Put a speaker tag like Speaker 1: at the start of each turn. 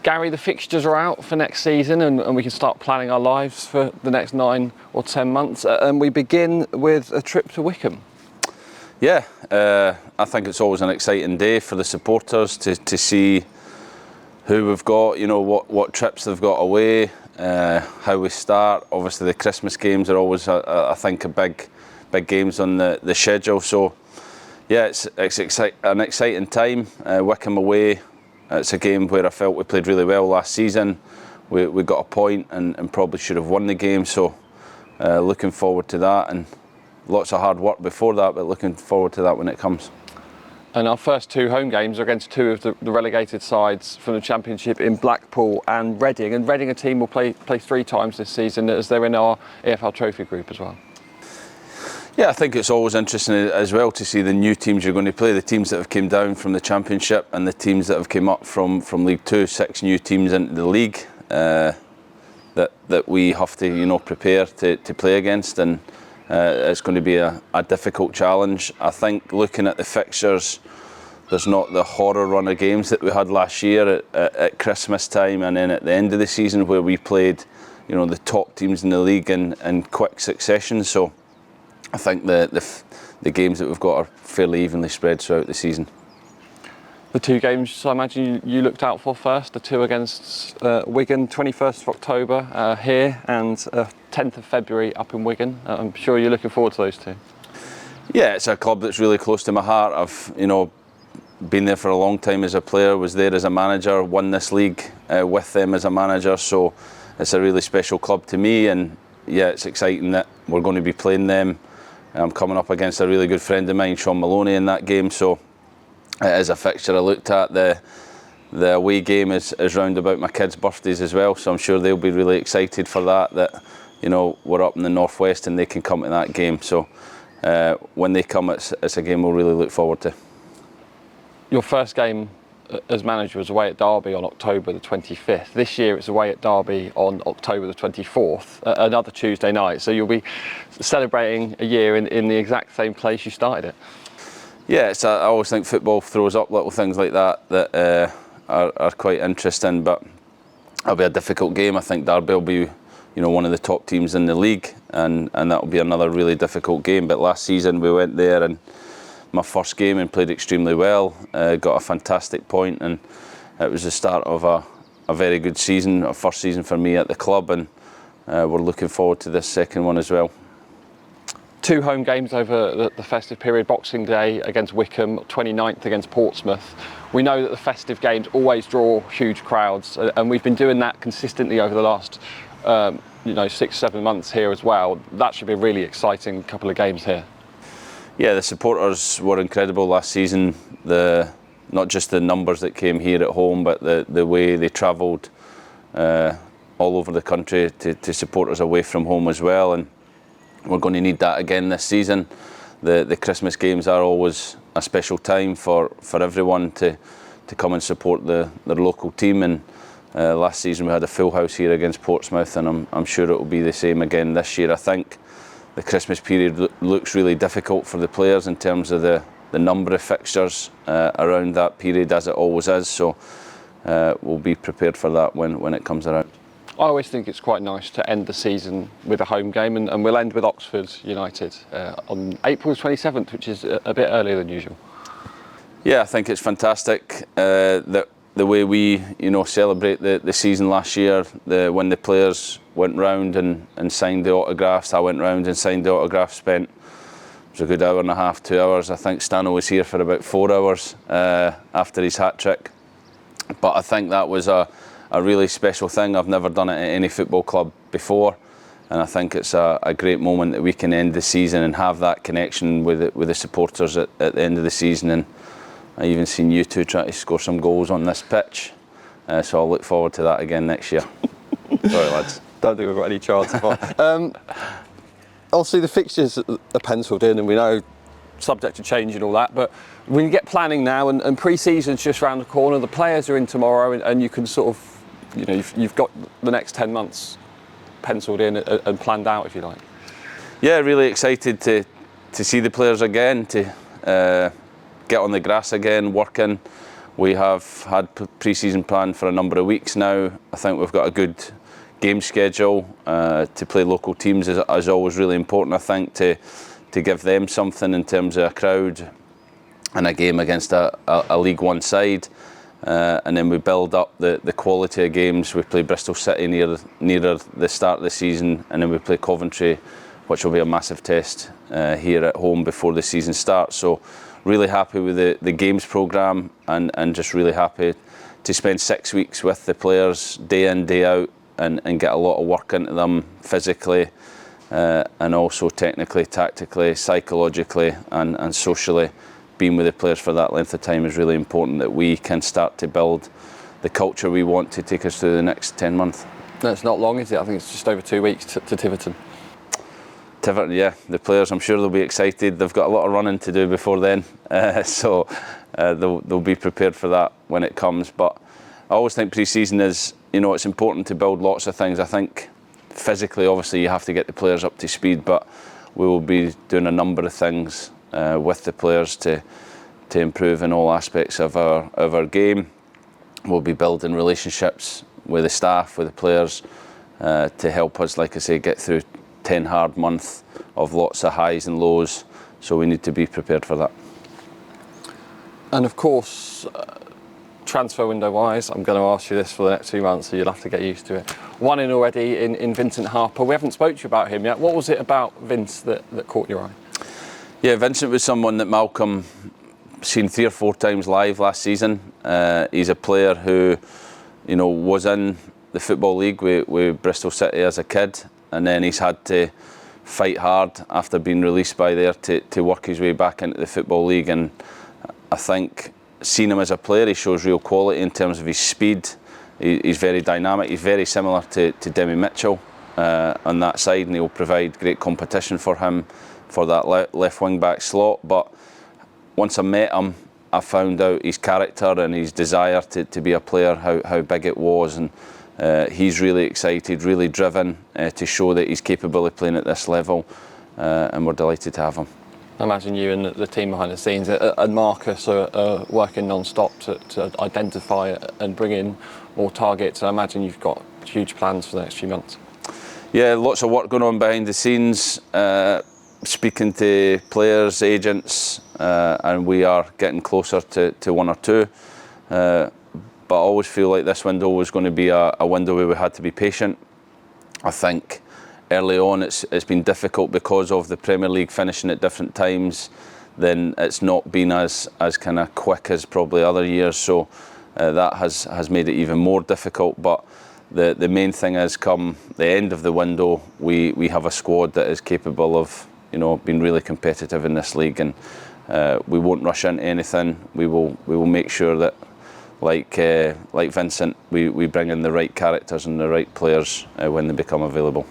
Speaker 1: Gary, the fixtures are out for next season and we can start planning our lives for the next 9 or 10 months. And we begin with a trip to Wycombe.
Speaker 2: Yeah, I think it's always an exciting day for the supporters to see who we've got, you know, what trips they've got away, how we start. Obviously the Christmas games are always, I think, a big games on the schedule. So yeah, it's an exciting time. Wycombe away. It's a game where I felt we played really well last season. We got a point and probably should have won the game. So looking forward to that, and lots of hard work before that, but looking forward to that when it comes.
Speaker 1: And our first 2 home games are against 2 of the relegated sides from the Championship in Blackpool and Reading. And Reading, a team, will play 3 times this season, as they're in our EFL Trophy group as well.
Speaker 2: Yeah, I think it's always interesting as well to see the new teams you're going to play, the teams that have come down from the Championship and the teams that have come up from League 2, 6 new teams into the league that we have to, you know, prepare to play against, and it's going to be a difficult challenge. I think looking at the fixtures, there's not the horror run of games that we had last year at Christmas time and then at the end of the season, where we played, you know, the top teams in the league in quick succession. So I think the games that we've got are fairly evenly spread throughout the season.
Speaker 1: The 2 games I imagine you looked out for first, the 2 against Wigan, 21st of October here and 10th of February up in Wigan. I'm sure you're looking forward to those 2.
Speaker 2: Yeah, it's a club that's really close to my heart. I've, you know, been there for a long time as a player, was there as a manager, won this league with them as a manager, so it's a really special club to me, and yeah, it's exciting that we're going to be playing them. I'm coming up against a really good friend of mine, Sean Maloney, in that game, so it is a fixture I looked at. The away game is round about my kids' birthdays as well, so I'm sure they'll be really excited for that, you know, we're up in the northwest and they can come to that game. So when they come, it's a game we'll really look forward to.
Speaker 1: Your first game as manager was away at Derby on October the 25th. This year it's away at Derby on October the 24th, another Tuesday night. So you'll be celebrating a year in the exact same place you started it.
Speaker 2: Yeah, I always think football throws up little things like that are quite interesting, but it'll be a difficult game. I think Derby will be, you know, one of the top teams in the league, and that'll be another really difficult game. But last season we went there and my first game and played extremely well, got a fantastic point, and it was the start of a very good season, a first season for me at the club, and we're looking forward to this second one as well.
Speaker 1: 2 home games over the festive period: Boxing Day against Wycombe, 29th against Portsmouth. We know that the festive games always draw huge crowds, and we've been doing that consistently over the last 6-7 months here as well. That should be a really exciting couple of games here.
Speaker 2: Yeah, the supporters were incredible last season. Not just the numbers that came here at home, but the way they travelled all over the country to support us away from home as well. And we're going to need that again this season. The Christmas games are always a special time for everyone to come and support their local team. And last season we had a full house here against Portsmouth, and I'm sure it will be the same again this year. I think the Christmas period looks really difficult for the players in terms of the number of fixtures around that period, as it always is. So we'll be prepared for that when it comes around.
Speaker 1: I always think it's quite nice to end the season with a home game, and we'll end with Oxford United on April 27th, which is a bit earlier than usual.
Speaker 2: Yeah, I think it's fantastic that the way we, you know, celebrate the season last year, when the players went round and signed the autographs. I went round and signed the autographs, spent, it was a good hour and a half, 2 hours. I think Stano was here for about 4 hours after his hat-trick. But I think that was a really special thing. I've never done it at any football club before, and I think it's a great moment that we can end the season and have that connection with the supporters at the end of the season. And I even seen you 2 trying to score some goals on this pitch, so I'll look forward to that again next year. Sorry lads.
Speaker 1: Don't think we've got any chance of. Obviously the fixtures are penciled in, and we know subject to change and all that, but when you get planning now and pre-season's just around the corner, the players are in tomorrow, and you can sort of, you know, you've got the next 10 months penciled in and planned out, if you like.
Speaker 2: Yeah, really excited to see the players again, to get on the grass again, working We have had pre-season planned for a number of weeks now. I think we've got a good game schedule. To play local teams is always really important, I think, to give them something in terms of a crowd and a game against a League One side. And then we build up the quality of games. We play Bristol City nearer the start of the season, and then we play Coventry, which will be a massive test here at home before the season starts. So really happy with the games programme, and just really happy to spend 6 weeks with the players day in, day out, and get a lot of work into them physically, and also technically, tactically, psychologically and socially. Being with the players for that length of time is really important, that we can start to build the culture we want to take us through the next 10 months.
Speaker 1: No, it's not long, is it? I think it's just over 2 weeks to Tiverton.
Speaker 2: Tiverton, yeah. The players, I'm sure they'll be excited. They've got a lot of running to do before then, so they'll be prepared for that when it comes. But I always think pre-season is, it's important to build lots of things. I think physically, obviously, you have to get the players up to speed, but we will be doing a number of things with the players to improve in all aspects of our game. We'll be building relationships with the staff, with the players, to help us, like I say, get through 10 hard months of lots of highs and lows. So we need to be prepared for that.
Speaker 1: And of course, transfer window wise, I'm going to ask you this for the next 2 months, so you'll have to get used to it. One in already in Vincent Harper. We haven't spoke to you about him yet. What was it about Vince that caught your eye? Yeah,
Speaker 2: Vincent was someone that Malcolm seen 3 or 4 times live last season. He's a player who, was in the Football League with Bristol City as a kid, and then he's had to fight hard after being released by there to work his way back into the Football League. And I think seeing him as a player, he shows real quality in terms of his speed. He's very dynamic. He's very similar to Demi Mitchell on that side, and he'll provide great competition for him for that left wing back slot. But once I met him, I found out his character and his desire to be a player, how big it was, and he's really excited, really driven to show that he's capable of playing at this level, and we're delighted to have him.
Speaker 1: I imagine you and the team behind the scenes and Marcus are working non-stop to identify and bring in more targets. I imagine you've got huge plans for the next few months.
Speaker 2: Yeah, lots of work going on behind the scenes, speaking to players, agents, and we are getting closer to 1 or 2. But I always feel like this window was going to be a window where we had to be patient. I think early on it's been difficult because of the Premier League finishing at different times. Then it's not been as kind of quick as probably other years, so that has made it even more difficult. But the main thing is, come the end of the window, we have a squad that is capable of being really competitive in this league, and we won't rush into anything. We will make sure that, like Vincent, we bring in the right characters and the right players when they become available.